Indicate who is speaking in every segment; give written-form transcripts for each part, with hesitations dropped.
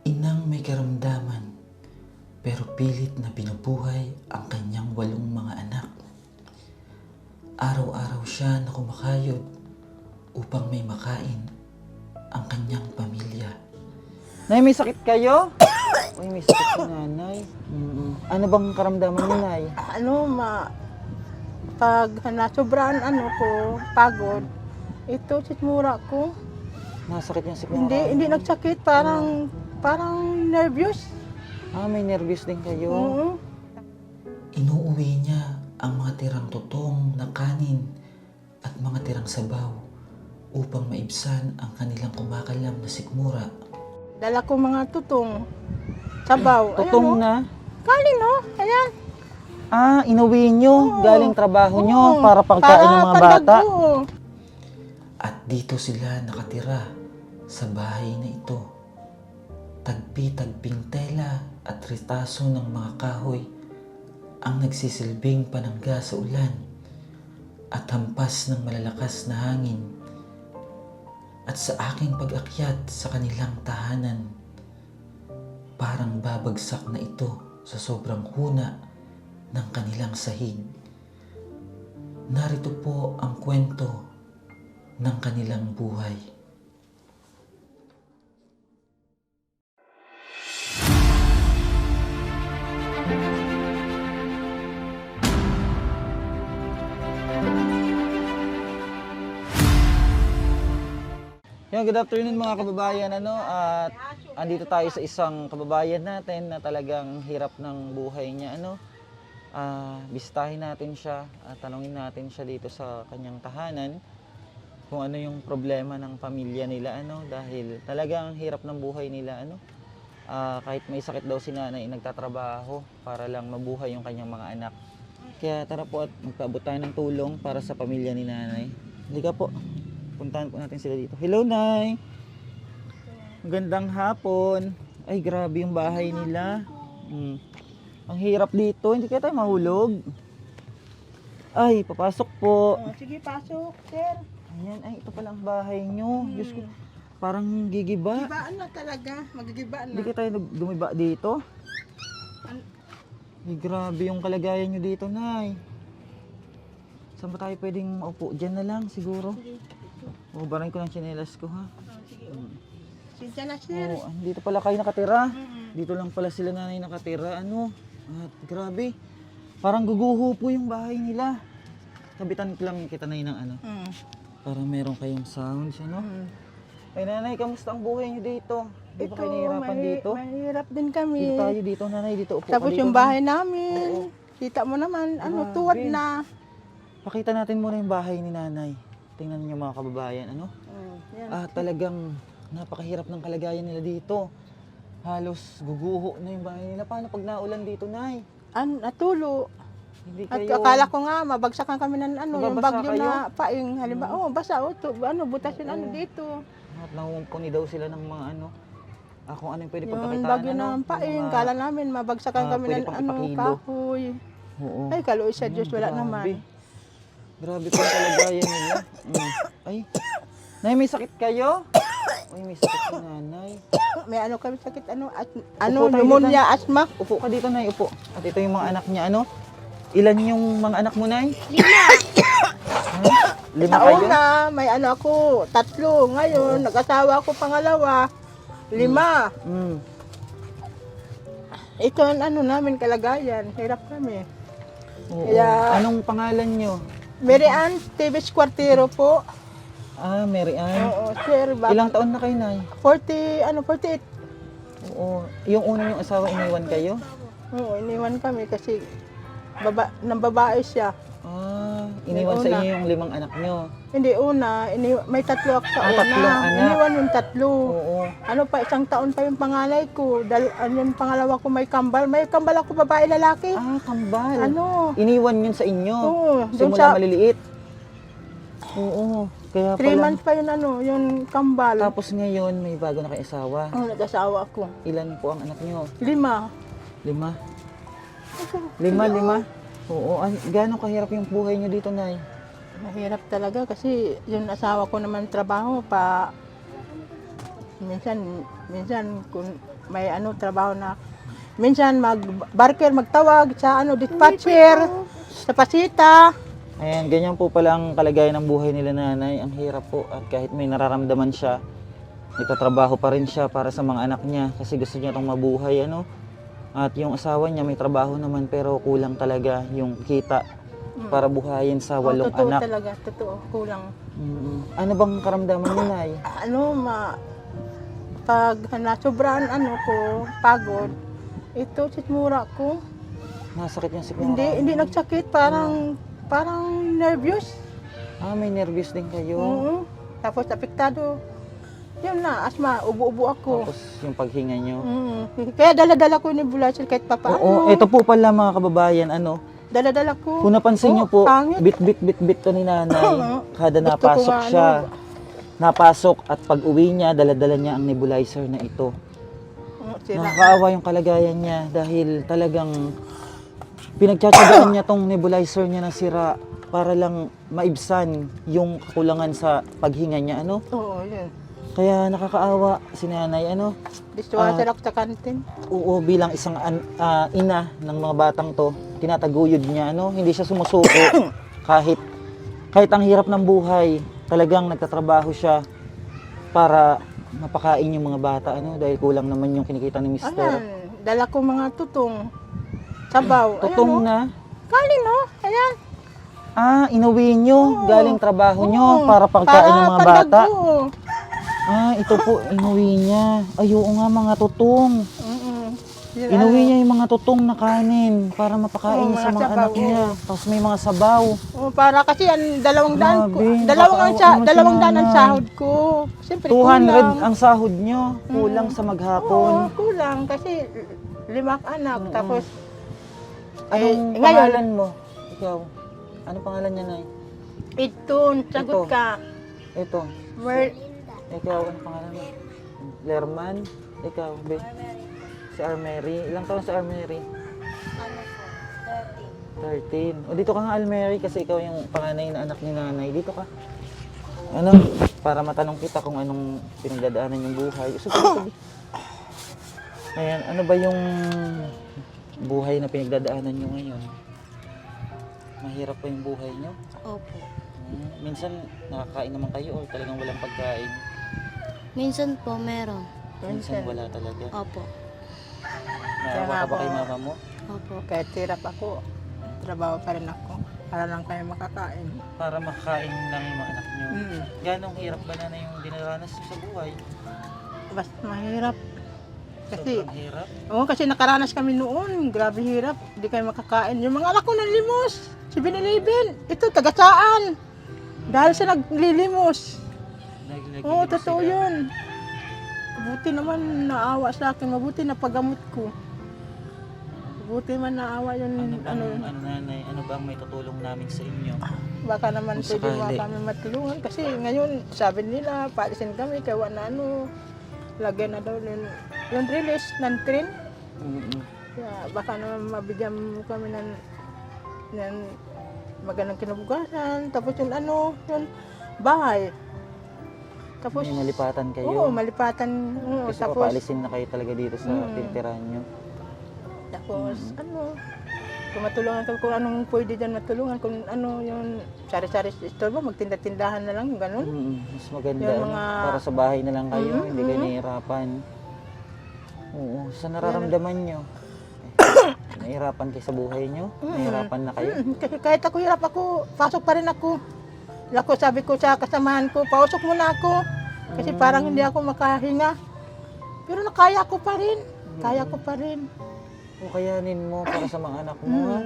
Speaker 1: Inang may karamdaman pero pilit na binubuhay ang kanyang 8 mga anak. Araw-araw siya na kumakayod upang may makain ang kanyang pamilya.
Speaker 2: Nay, may sakit kayo? Uy, may sakit si nanay. Ano bang karamdaman ni nay?
Speaker 3: Pag nasobrahan ko, pagod, ito sitmura ko.
Speaker 2: Nasakit yung sikmura.
Speaker 3: Hindi nagsakit, parang nervous.
Speaker 2: May nervous din kayo.
Speaker 3: Oo.
Speaker 1: Inuuwi niya ang mga tirang tutong na kanin at mga tirang sabaw upang maibsan ang kanilang kumakalam na sikmura.
Speaker 3: Dala ko mga tutong, sabaw.
Speaker 2: Tutong na?
Speaker 3: Kanin, no? Ayan.
Speaker 2: Inuwi nyo galing trabaho nyo
Speaker 3: Oo.
Speaker 2: para pagkain ng mga bata.
Speaker 3: pandagpo.
Speaker 1: At dito sila nakatira sa bahay na ito. Tagpi-tagping tela at ritaso ng mga kahoy ang nagsisilbing panangga sa ulan at hampas ng malalakas na hangin. At sa aking pag-akyat sa kanilang tahanan, parang babagsak na ito sa sobrang huna ng kanilang sahig. Narito po ang kwento ng kanilang buhay.
Speaker 2: Good afternoon mga kababayan, at andito tayo sa isang kababayan natin na talagang hirap ng buhay niya, bisitahin natin siya at tanungin natin siya dito sa kanyang tahanan kung ano yung problema ng pamilya nila, dahil talagang hirap ng buhay nila, kahit may sakit daw si nanay, nagtatrabaho para lang mabuhay yung kanyang mga anak. Kaya tara po at magpaabot tayo ng tulong para sa pamilya ni nanay. Halika po. Puntahan po natin sila dito. Hello, Nay! Magandang hapon. Ay, grabe yung bahay nila. Ang hirap dito. Hindi kaya tayo mahulog. Ay, papasok po.
Speaker 3: Sige, pasok, sir.
Speaker 2: Ayan, ay, ito pala ang bahay nyo. Diyos ko, parang gigiba.
Speaker 3: Gibaan na talaga, magigibaan
Speaker 2: Hindi
Speaker 3: na.
Speaker 2: kaya tayo dumiba dito. Ay, grabe yung kalagayan nyo dito, Nay. Saan ba tayo pwedeng maupo? Diyan na lang, siguro. Barin ko ng tsinelas ko, ha?
Speaker 3: Sige, Sinsya na, sir.
Speaker 2: Dito pala kayo nakatira. Dito lang pala sila nanay nakatira. At grabe. Parang guguho po yung bahay nila. Kabitan ko lang kita na ng para meron kayong sounds, Ay nanay, kamusta ang buhay niyo dito? Di ba kayo nahihirapan dito?
Speaker 3: Mahirap din kami.
Speaker 2: Dito tayo dito, nanay. Dito upo
Speaker 3: Tapos
Speaker 2: ka dito,
Speaker 3: yung
Speaker 2: nanay.
Speaker 3: bahay namin, kita mo naman,
Speaker 2: Grabe.
Speaker 3: tuwad na.
Speaker 2: Pakita natin muna yung bahay ni nanay. Tingnan niyo mga kababayan,
Speaker 3: Yan.
Speaker 2: Talagang napakahirap ng kalagayan nila dito. Halos guguho na yung bahay nila. Paano pag naulan dito, nay?
Speaker 3: Natulo.
Speaker 2: Hindi
Speaker 3: At
Speaker 2: kayo...
Speaker 3: akala ko nga, mabagsakan kami ng yung
Speaker 2: Mababasa
Speaker 3: bagyo
Speaker 2: kayo?
Speaker 3: na paing. Halimbawa, basa, butas yung dito.
Speaker 2: At nangungumpuni daw sila ng mga kung ano yung pwede
Speaker 3: Yung
Speaker 2: pagkakitaan,
Speaker 3: bagyo na paing, kala namin, mabagsakan kami
Speaker 2: pwede
Speaker 3: ng
Speaker 2: pang ipakilo.
Speaker 3: kahoy.
Speaker 2: Oo.
Speaker 3: Ay, kaluoy sa Diyos, wala
Speaker 2: Grabe.
Speaker 3: naman.
Speaker 2: Grabe po ang kalagayan nila. Ay, nay, may sakit kayo? Uy, may sakit si nanay.
Speaker 3: May kami sakit,
Speaker 2: Upo tayo
Speaker 3: pneumonia, asthma.
Speaker 2: Upo ka dito, nay, upo. At ito yung mga anak niya, Ilan yung mga anak mo, nay?
Speaker 3: 5.
Speaker 2: Lima
Speaker 3: Sa
Speaker 2: kayo?
Speaker 3: una, may ako, 3. Ngayon, nag-asawa ako pangalawa, 5. Ito ang namin kalagayan, hirap kami.
Speaker 2: Oo.
Speaker 3: Kaya-
Speaker 2: Anong pangalan nyo?
Speaker 3: Mary Ann Tibes Cuartero po.
Speaker 2: Mary Ann.
Speaker 3: Oo, sir.
Speaker 2: Ilang taon na kayo, nay?
Speaker 3: 48.
Speaker 2: Oo. Yung una yung asawa, iniwan kayo?
Speaker 3: Oo, iniwan kami kasi nang babae siya.
Speaker 2: Iniwan
Speaker 3: Yung
Speaker 2: sa
Speaker 3: una.
Speaker 2: inyo yung 5 anak nyo.
Speaker 3: Hindi, may 3 ako sa una.
Speaker 2: 3 anak.
Speaker 3: Iniwan yung 3.
Speaker 2: Oo.
Speaker 3: Isang taon pa yung pangalay ko. Yung pangalawa ko may kambal. May kambal ako, babae, lalaki.
Speaker 2: Kambal. Iniwan yun sa inyo?
Speaker 3: Oo, doon
Speaker 2: Simula
Speaker 3: sa
Speaker 2: maliliit? Oo. Kaya
Speaker 3: 3
Speaker 2: pala.
Speaker 3: months pa yun, yung kambal.
Speaker 2: Tapos ngayon, may bago na kayo asawa.
Speaker 3: Nag-asawa ako.
Speaker 2: Ilan po ang anak nyo?
Speaker 3: 5.
Speaker 2: 5? 5? Oo. Gano'ng kahirap yung buhay nyo dito, nay?
Speaker 3: Mahirap talaga kasi yung asawa ko naman trabaho minsan kung may ano, trabaho na. Minsan mag-barker, magtawag sa ano, dispatcher, sa pasita.
Speaker 2: Ayan, ganyan po pala ang kalagayan ng buhay nila nanay. Ang hirap po at kahit may nararamdaman siya, nagtatrabaho pa rin siya para sa mga anak niya kasi gusto niya itong mabuhay, ano. At yung asawa niya may trabaho naman pero kulang talaga yung kita para buhayin sa 8
Speaker 3: Totoo
Speaker 2: anak.
Speaker 3: talaga, totoo, kulang.
Speaker 2: Ano bang karamdaman ni Nay?
Speaker 3: Ano, pag nasobrahan ano ko, pagod, ito, sitmura ko.
Speaker 2: Nasakit yung sigmura?
Speaker 3: Hindi nagsakit, parang nervous.
Speaker 2: May nervous din kayo.
Speaker 3: Oo. Tapos apektado. Yun na, asma, ubo-ubo ako.
Speaker 2: Tapos yung paghinga nyo.
Speaker 3: Kaya dala-dala ko yung nebulizer kahit papaano.
Speaker 2: Oo, ito po pala mga kababayan, ano.
Speaker 3: Dala-dala ko.
Speaker 2: Kung napansin nyo po,
Speaker 3: pangit.
Speaker 2: bit to ni nanay. Kada
Speaker 3: Gusto ko
Speaker 2: napasok
Speaker 3: nga,
Speaker 2: siya, napasok at pag uwi niya, dala-dala niya ang nebulizer na ito.
Speaker 3: Sira.
Speaker 2: Nakakaawa yung kalagayan niya dahil talagang pinagtsatsagaan niya tong nebulizer niya na sira para lang maibsan yung kakulangan sa paghinga niya, ano.
Speaker 3: Oo, yun.
Speaker 2: Kaya nakakaawa si nanay, ano.
Speaker 3: Dishwasher ako sa kantin.
Speaker 2: Oo, bilang isang ina ng mga batang to, tinataguyod niya, ano, hindi siya sumusuko kahit ang hirap ng buhay, talagang nagtatrabaho siya para mapakain yung mga bata, ano, dahil kulang naman yung kinikita ni Mister.
Speaker 3: Ayan, dala ko mga tutong. Sabaw.
Speaker 2: Tutong
Speaker 3: Ayan,
Speaker 2: na.
Speaker 3: Kanin, no? Ayan.
Speaker 2: Inuwi nyo, galing trabaho nyo
Speaker 3: Oo,
Speaker 2: para pagkain ng mga bata.
Speaker 3: pandago.
Speaker 2: Ito po, inuwi niya. Ay, oo nga, mga tutong.
Speaker 3: Yun,
Speaker 2: Inuwi niya yung mga tutong na kanin para mapakain
Speaker 3: Oo,
Speaker 2: niya sa
Speaker 3: mga
Speaker 2: mga
Speaker 3: sabaw,
Speaker 2: anak niya. Tapos may mga sabaw.
Speaker 3: Para kasi yan, 200 ko.
Speaker 2: Grabe,
Speaker 3: Dalawang
Speaker 2: nakakaawa naman si
Speaker 3: 200 ang
Speaker 2: nanay.
Speaker 3: sahod ko. Siyempre,
Speaker 2: 200
Speaker 3: kulang.
Speaker 2: ang sahod nyo. Kulang sa
Speaker 3: Oo,
Speaker 2: maghapon.
Speaker 3: kulang kasi 5 anak. Tapos,
Speaker 2: Anong
Speaker 3: ngayon,
Speaker 2: pangalan mo? Ikaw. Anong pangalan niya, Nay?
Speaker 3: ito, sagot
Speaker 2: Ito.
Speaker 3: ka.
Speaker 2: Ito. Ikaw, anong pangalan mo? Lerman? Ikaw, Be? Si Armery. Ilang taon si Armery? 13. O dito ka nga, Almery, kasi ikaw yung panganay na anak ni nanay. Dito ka. Ano? Para matanong kita kung anong pinagdadaanan yung buhay. Sabi. Ayan, ano ba yung buhay na pinagdadaanan nyo ngayon? Mahirap pa yung buhay nyo?
Speaker 4: Opo.
Speaker 2: Minsan nakakain naman kayo o talagang walang pagkain?
Speaker 4: Minsan po meron.
Speaker 2: Minsan wala talaga.
Speaker 4: Opo.
Speaker 2: Naawa ka ba kay mama mo?
Speaker 4: Opo.
Speaker 3: Kahit hirap ako, trabaho pa rin ako. Para lang kayo makakain.
Speaker 2: Para makakain lang yung mga anak nyo.
Speaker 3: Mm.
Speaker 2: Ganong hirap ba na yung dinaranas nyo sa buhay?
Speaker 3: Basta mahirap. Kasi,
Speaker 2: Sobrang hirap.
Speaker 3: oo, kasi nakaranas kami noon. Grabe hirap. Hindi kayo makakain. Yung mga anak ko nanlimos. 7-Eleven. Ito, tagasaan. Dahil sa naglilimos. Oo, totoo yun. Mabuti naman naawa sa akin. Mabuti na paggamot ko. Mabuti man naawa yun.
Speaker 2: Ano nanay, ano bang may tutulong namin sa inyo?
Speaker 3: Baka naman
Speaker 2: Kung
Speaker 3: pwede mo
Speaker 2: sakali.
Speaker 3: kami matulungan. Kasi ngayon, sabi nila, paalisin kami. Kaya na ano, lagyan na daw yung release ng train. Kaya baka naman mabigyan mo kami ng magandang kinabukasan. Tapos yung ano, yung bahay. Tapos,
Speaker 2: May malipatan kayo.
Speaker 3: oo, malipatan. Oo,
Speaker 2: Kasi
Speaker 3: tapos,
Speaker 2: papaalisin na kayo talaga dito sa tinitirahan nyo.
Speaker 3: tapos ano, kung matulungan ka, kung anong pwede dyan matulungan, kung ano yung sari-sari store mo, magtinda-tindahan na lang, ganun.
Speaker 2: Mas maganda,
Speaker 3: Yung
Speaker 2: ano,
Speaker 3: mga-
Speaker 2: para sa bahay na lang kayo,
Speaker 3: Mhm,
Speaker 2: hindi kayo nahihirapan. Oo, sa nararamdaman nyo, nahihirapan kayo sa buhay nyo? Nahihirapan na kayo?
Speaker 3: Kasi kahit ako hirap ako, pasok pa rin ako. Sabi ko sa kasamahan ko, pausok muna ako. Kasi parang hindi ako makahinga. Pero nakaya ko pa rin. Kaya ko pa rin.
Speaker 2: O kayanin mo para sa mga anak mo, ha?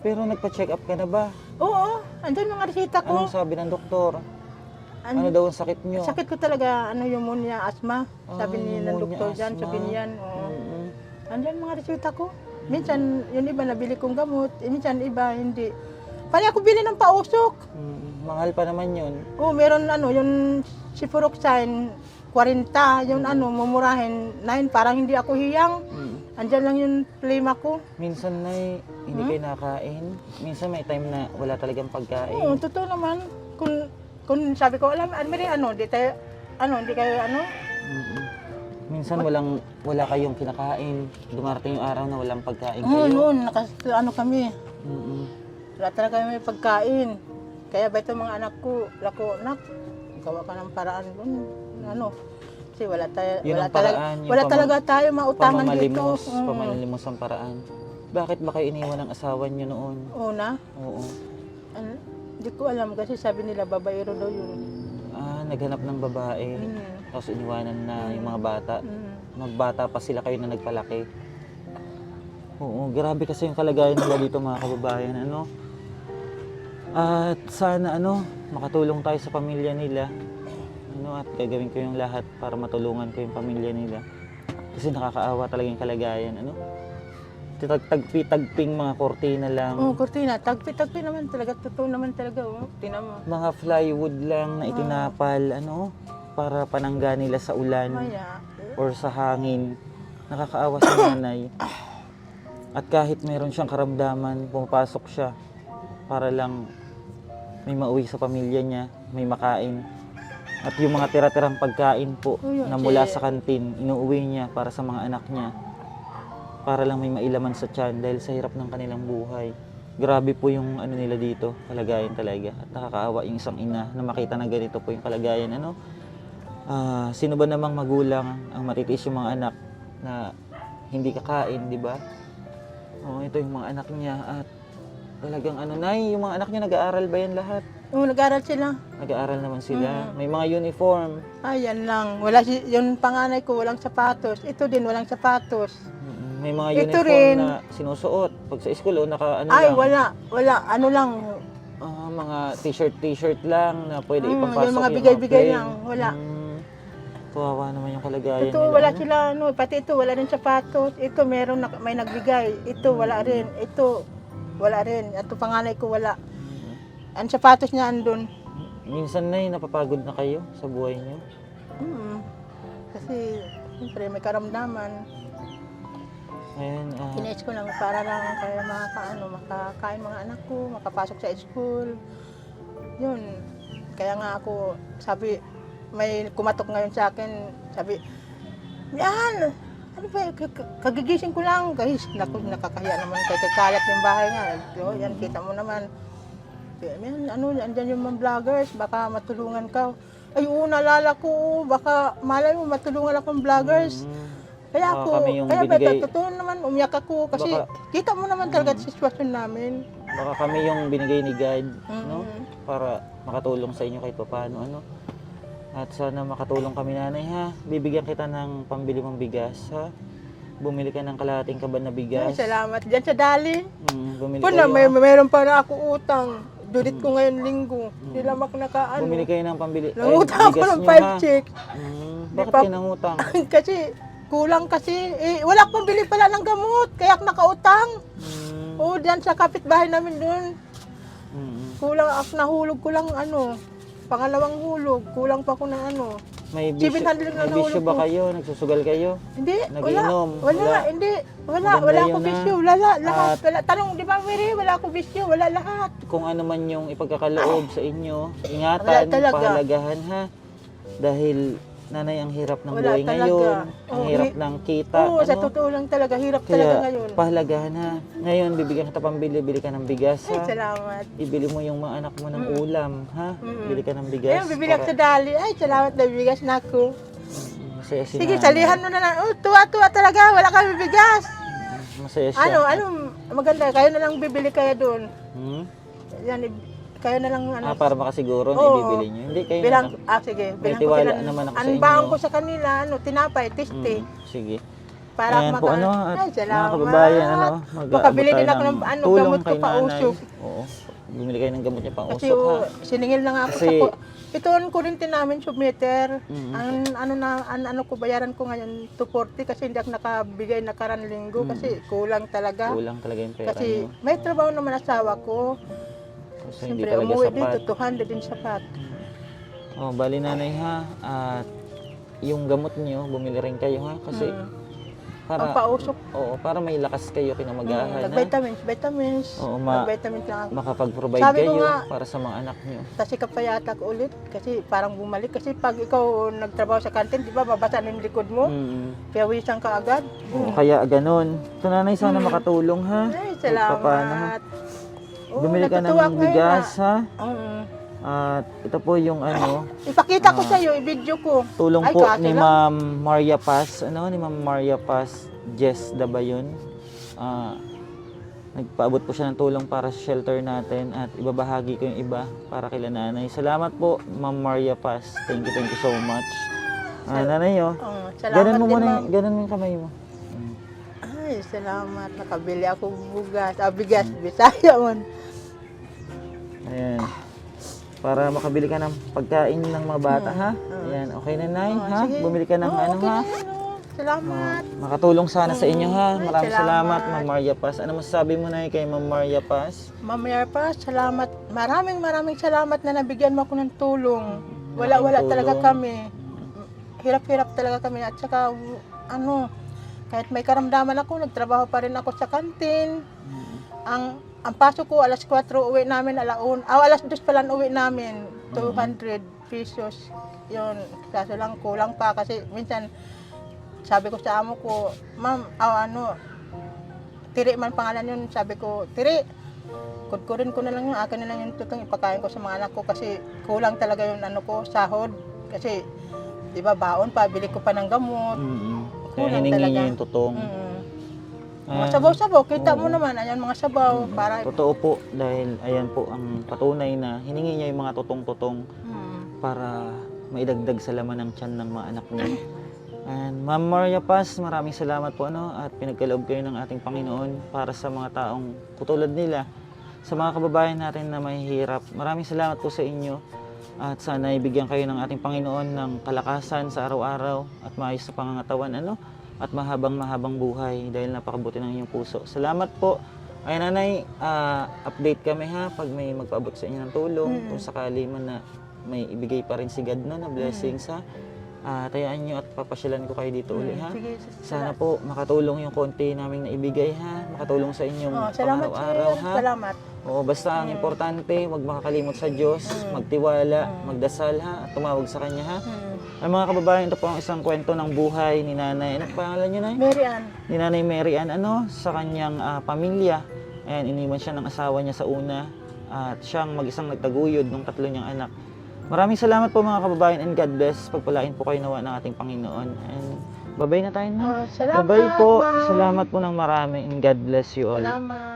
Speaker 2: Pero nagpa-check up ka na ba?
Speaker 3: Oo, andyan mga resita ko.
Speaker 2: Anong sabi ng doktor? Ano daw ang sakit nyo?
Speaker 3: Sakit ko talaga, pneumonia, asthma. Sabi ni ng
Speaker 2: pneumonia,
Speaker 3: doktor dyan,
Speaker 2: asthma.
Speaker 3: sabi niyan. Oo.
Speaker 2: Mm-mm.
Speaker 3: Andyan mga resita ko. Minsan, yung iba nabili kong gamot, minsan iba hindi. Pwede ako bili ng pausok.
Speaker 2: Mahal pa naman yun.
Speaker 3: Oo, meron yung ciprofloxacin, 40, yung mumurahin, 9, parang hindi ako hiyang. Andyan lang yung flame ako.
Speaker 2: Minsan na hindi kayo nakain. Minsan may time na wala talagang pagkain.
Speaker 3: Oo, totoo naman. Kung sabi ko, alam, di tayo, hindi kayo,
Speaker 2: Mm-mm. Minsan wala kayong kinakain. Dumarating yung araw na walang pagkain
Speaker 3: Oo,
Speaker 2: kayo.
Speaker 3: noon, ano kami.
Speaker 2: Mm-mm.
Speaker 3: Wala talaga kami pagkain. Kaya ba ito mga anak ko, lako, nak, gawa ka ng paraan doon. Ano, kasi
Speaker 2: Yun ang paraan, yung
Speaker 3: wala talaga tayo mautangan dito.
Speaker 2: Pamamalimos ang paraan. Bakit ba kayo iniwan ng asawa niyo noon?
Speaker 3: Una,
Speaker 2: Oo.
Speaker 3: hindi ko alam kasi sabi nila babaero daw yun.
Speaker 2: Naghanap ng babae. Tapos iniwanan na yung mga bata. Magbata pa sila kayo na nagpalaki. Oo, grabe kasi yung kalagayan nila dito mga kababayan. Ano? At sana makatulong tayo sa pamilya nila. At gagawin ko yung lahat para matulungan ko yung pamilya nila. Kasi nakakaawa talaga yung kalagayan. Tagpi-tagping mga kortina lang.
Speaker 3: Oo, kurtina. Tagpi naman talaga. Totoo naman talaga. Oh. Tingnan mo.
Speaker 2: Mga plywood lang na itinapal, para panangga nila sa ulan
Speaker 3: Kaya,
Speaker 2: or sa hangin. Nakakaawa si nanay. At kahit meron siyang karamdaman, pumapasok siya para lang may mauwi sa pamilya niya, may makain. At yung mga tira-tirang pagkain po na mula sa kantin, inuuwi niya para sa mga anak niya. Para lang may mailaman sa tiyan dahil sa hirap ng kanilang buhay. Grabe po yung nila dito, kalagayan talaga. At nakakaawa yung isang ina na makita na ganito po yung kalagayan. Sino ba namang magulang ang matitiis yung mga anak na hindi kakain, di ba? Ito yung mga anak niya at talagang Nay, yung mga anak niya nag-aaral ba yan lahat?
Speaker 3: Oo, nag-aral sila.
Speaker 2: Nag-aaral naman sila. May mga uniform.
Speaker 3: Ayan lang. Yung panganay ko, walang sapatos. Ito din, walang sapatos.
Speaker 2: May mga
Speaker 3: Ito
Speaker 2: uniform
Speaker 3: rin.
Speaker 2: na sinusuot. Pag sa school, naka
Speaker 3: Ay,
Speaker 2: lang.
Speaker 3: wala. Ano lang.
Speaker 2: Mga t-shirt lang na pwede ipapasok
Speaker 3: yung mga bigay-bigay lang. Wala.
Speaker 2: Kawawa naman yung kalagayan
Speaker 3: Ito,
Speaker 2: nila.
Speaker 3: wala sila. Pati ito, wala rin sapatos. Ito, may nagbigay. Ito, wala rin. Ito, wala rin. Ito, panganay ko, wala. Ang sapatos niya andun.
Speaker 2: Minsan napapagod na kayo sa buhay niyo.
Speaker 3: Kasi, siyempre, may karamdaman.
Speaker 2: Ayan,
Speaker 3: Kinais ko lang para lang kaya makakain mga anak ko, makapasok sa school. Yun. Kaya nga ako, sabi, may kumatok ngayon sa akin, sabi, yan, ano ba, kagigising ko lang. Guys, nakakahiya naman kay kakalat yung bahay nga. Yan, kita mo naman. Andyan yung mga vloggers, baka matulungan ka. Ay, naalala ko, baka malay mo matulungan akong vloggers. Kaya totoo naman, umiyak ako kasi kita mo naman talaga sa sitwasyon namin.
Speaker 2: Baka kami yung binigay ni God, para makatulong sa inyo kahit paano, At sana makatulong kami, nanay, ha. Bibigyan kita ng pambili mong bigas, ha. Bumili ka ng kalahating kaban na bigas.
Speaker 3: Ay, salamat dyan sa Dali.
Speaker 2: Bumili
Speaker 3: Puna,
Speaker 2: kayo.
Speaker 3: mayroon pa na ako utang. Dulit ko ngayon linggo. Hindi lang nakaano.
Speaker 2: Bumili kayo ng pambili.
Speaker 3: Nangutang ako ng 5 check.
Speaker 2: Bakit kayo nangutang?
Speaker 3: Kasi kulang kasi. Wala akong bili pala ng gamot. Kaya ako nakautang. Diyan sa kapitbahay namin doon. Kulang ako, nahulog ko lang pangalawang hulog. Kulang pa ako ng
Speaker 2: May bisyo,
Speaker 3: 700 na
Speaker 2: may bisyo
Speaker 3: nahulog
Speaker 2: ba
Speaker 3: ko.
Speaker 2: kayo? Nagsusugal kayo?
Speaker 3: Hindi,
Speaker 2: Nagiinom?
Speaker 3: hindi.
Speaker 2: Maganda
Speaker 3: Wala
Speaker 2: yun,
Speaker 3: akong
Speaker 2: ha?
Speaker 3: bisyo. Lahat. Tanong, di ba, Mary? Wala akong bisyo. Wala lahat.
Speaker 2: Kung ano man yung ipagkakaloob sa inyo,
Speaker 3: Wala
Speaker 2: ingatan,
Speaker 3: talaga.
Speaker 2: pahalagahan, ha. Dahil, nanay, ang hirap ng
Speaker 3: Wala
Speaker 2: buhay
Speaker 3: talaga.
Speaker 2: ngayon. Ang
Speaker 3: Oo,
Speaker 2: hirap ng kita.
Speaker 3: Oo, sa totoo lang talaga. Hirap talaga
Speaker 2: Kaya,
Speaker 3: ngayon.
Speaker 2: pahalagahan, ha. Ngayon, bibigyan kita pambili, bili ka ng bigas,
Speaker 3: Ay,
Speaker 2: ha.
Speaker 3: salamat.
Speaker 2: Ibili mo yung mga anak mo ng ulam, ha. Bili ka ng bigas.
Speaker 3: Ayun, bibili ako sa Dali. Ay, salamat na bigas na ako.
Speaker 2: Masaya si
Speaker 3: Sige,
Speaker 2: nanay.
Speaker 3: salihan mo na lang. Tuwa-tuwa talaga. Wala kami bigas.
Speaker 2: Masaya siya.
Speaker 3: Maganda. Kayo na lang bibili kaya doon. Yan, kayo na lang
Speaker 2: Para makasiguro na
Speaker 3: Oo.
Speaker 2: ibibili nyo. Hindi, kayo
Speaker 3: bilang,
Speaker 2: na.
Speaker 3: sige.
Speaker 2: May
Speaker 3: Bilang ko
Speaker 2: tiwala
Speaker 3: sila.
Speaker 2: naman ako sa
Speaker 3: Anbahan
Speaker 2: inyo.
Speaker 3: ko sa kanila, tinapay, tisti.
Speaker 2: Sige.
Speaker 3: Para
Speaker 2: Ayan po, at
Speaker 3: Ay,
Speaker 2: mga
Speaker 3: salamat.
Speaker 2: kababayan,
Speaker 3: Makabili
Speaker 2: mag-aabot
Speaker 3: din
Speaker 2: tayo
Speaker 3: ako ng
Speaker 2: tulong
Speaker 3: gamot ko
Speaker 2: kay
Speaker 3: pa
Speaker 2: nanay.
Speaker 3: usok.
Speaker 2: Oo. Bumili kayo ng gamot niya pang
Speaker 3: Kasi
Speaker 2: usok, ha.
Speaker 3: siningil na nga ako
Speaker 2: Kasi-
Speaker 3: sa itoon ko rin namin submitter. Ang ko bayaran ko ngayon 240 kasi hindi ako nakabigay na karan linggo kasi kulang talaga.
Speaker 2: Kulang talaga yung pera
Speaker 3: Kasi
Speaker 2: niyo.
Speaker 3: may trabaho naman asawa ko.
Speaker 2: Kasi hindi
Speaker 3: Siyempre,
Speaker 2: talaga
Speaker 3: umuwi
Speaker 2: sapat.
Speaker 3: dito, 200 din sapat.
Speaker 2: Bali nanay, ha. At yung gamot niyo, bumili rin kayo, ha. Kasi Para,
Speaker 3: Pampausok.
Speaker 2: oo, para may lakas kayo kinamagahan. ha?
Speaker 3: Vitamins.
Speaker 2: Oo,
Speaker 3: Vitamins lang ako.
Speaker 2: makapag-provide
Speaker 3: Sabi ko
Speaker 2: kayo
Speaker 3: nga,
Speaker 2: para sa mga anak nyo.
Speaker 3: Kasi kapayata ko ulit. Kasi parang bumalik. Kasi pag ikaw nagtrabaho sa kantin, di ba, babasa na yung likod mo. Piyawisan ka agad.
Speaker 2: Oo, kaya ganun. Ito nanay, sana makatulong ha.
Speaker 3: Ay,
Speaker 2: Kahit papaano, ha?
Speaker 3: salamat. Oo,
Speaker 2: Bumili ka
Speaker 3: natutuwa
Speaker 2: ng
Speaker 3: ko
Speaker 2: bigas ha.
Speaker 3: Oo.
Speaker 2: At ito po yung
Speaker 3: Ipakita ko sa iyo, i-video ko.
Speaker 2: tulong
Speaker 3: Ay,
Speaker 2: po
Speaker 3: kaso
Speaker 2: ni
Speaker 3: lang.
Speaker 2: Ma'am Maria Paz. Ni Ma'am Maria Paz Jess Dabayon. Nagpaabot po siya ng tulong para sa shelter natin at ibabahagi ko yung iba para kila nanay. Salamat po, Ma'am Maria Paz. Thank you so much. Nanay,
Speaker 3: Salamat
Speaker 2: ganun mo
Speaker 3: din,
Speaker 2: muna,
Speaker 3: ma'am.
Speaker 2: ganun mo yung kamay mo.
Speaker 3: Ay, salamat. Nakabili ako bugas. Bigas, Bisaya man.
Speaker 2: Ayan. Para makabili ka ng pagkain ng mga bata, ha? Ayan, okay na, Nay, ha?
Speaker 3: Sige.
Speaker 2: Bumili ka ng
Speaker 3: Okay
Speaker 2: ha?
Speaker 3: na yun, Salamat.
Speaker 2: Makatulong sana sa inyo, ha? Maraming
Speaker 3: salamat.
Speaker 2: salamat, Ma'am Maria Paz. Ano masasabi mo, Nay, kay Ma'am Maria Paz?
Speaker 3: Ma'am Yarpa, salamat. Maraming salamat na nabigyan mo ako ng tulong. Wala
Speaker 2: tulong.
Speaker 3: talaga kami. Hirap-hirap talaga kami. At saka, kahit may karamdaman ako, nagtrabaho pa rin ako sa kantin. Ang pasok ko, alas 4 uwi namin, alas 2 pala uwi namin. 200 pesos. Yun, kaso lang kulang pa kasi minsan, sabi ko sa amo ko, ma'am, Tiri man pangalan yun, sabi ko, Tiri, kudkurin ko na lang yun, akin na lang yung tutong ipakain ko sa mga anak ko kasi kulang talaga yung sahod. Kasi, di ba, baon pa, bili ko pa ng gamot.
Speaker 2: Kaya
Speaker 3: Kulang
Speaker 2: hiningi
Speaker 3: talaga.
Speaker 2: niyo yung tutong.
Speaker 3: Mga sabaw-sabaw, kita mo naman, ayan mga sabaw, para,
Speaker 2: Totoo po, dahil ayan po ang patunay na hiningi niya yung mga tutong-tutong para maidagdag sa laman ng tiyan ng mga anak niya. And Ma'am Maria Paz, maraming salamat po at pinagkaloob kayo ng ating Panginoon para sa mga taong katulad nila, sa mga kababayan natin na mahihirap. Maraming salamat po sa inyo at sana ibigyan kayo ng ating Panginoon ng kalakasan sa araw-araw at maayos sa pangangatawan at mahabang buhay dahil napakabuti ng inyong puso. Salamat po. Ay nanay, update kami ha pag may magpaabot sa inyo ng tulong kung sakali man na may ibigay pa rin si God na blessings ha. Tayaan nyo at papasyalan ko kayo dito uli ha.
Speaker 3: sige,
Speaker 2: Sana po makatulong yung konti naming naibigay ha. Makatulong sa inyong
Speaker 3: salamat,
Speaker 2: pang-araw-araw
Speaker 3: sir.
Speaker 2: ha.
Speaker 3: Salamat.
Speaker 2: Oo, basta ang importante, huwag makakalimot sa Diyos, magtiwala, magdasal ha, at tumawag sa Kanya ha. Ay mga kababayan, ito po ang isang kwento ng buhay ni Nanay. Ano pangalan niyo, Nay?
Speaker 3: Mary Ann.
Speaker 2: Ni Nanay Mary Ann, sa kanyang pamilya. Ayan, iniwan siya ng asawa niya sa una at siyang mag-isang nagtaguyod ng 3 niyang anak. Maraming salamat po mga kababayan and God bless. Pagpalain po kayo nawa ng ating Panginoon. And babay na tayo na.
Speaker 3: Salamat.
Speaker 2: Babay po.
Speaker 3: Ma'am.
Speaker 2: Salamat po ng marami and God bless you all.
Speaker 3: Salamat.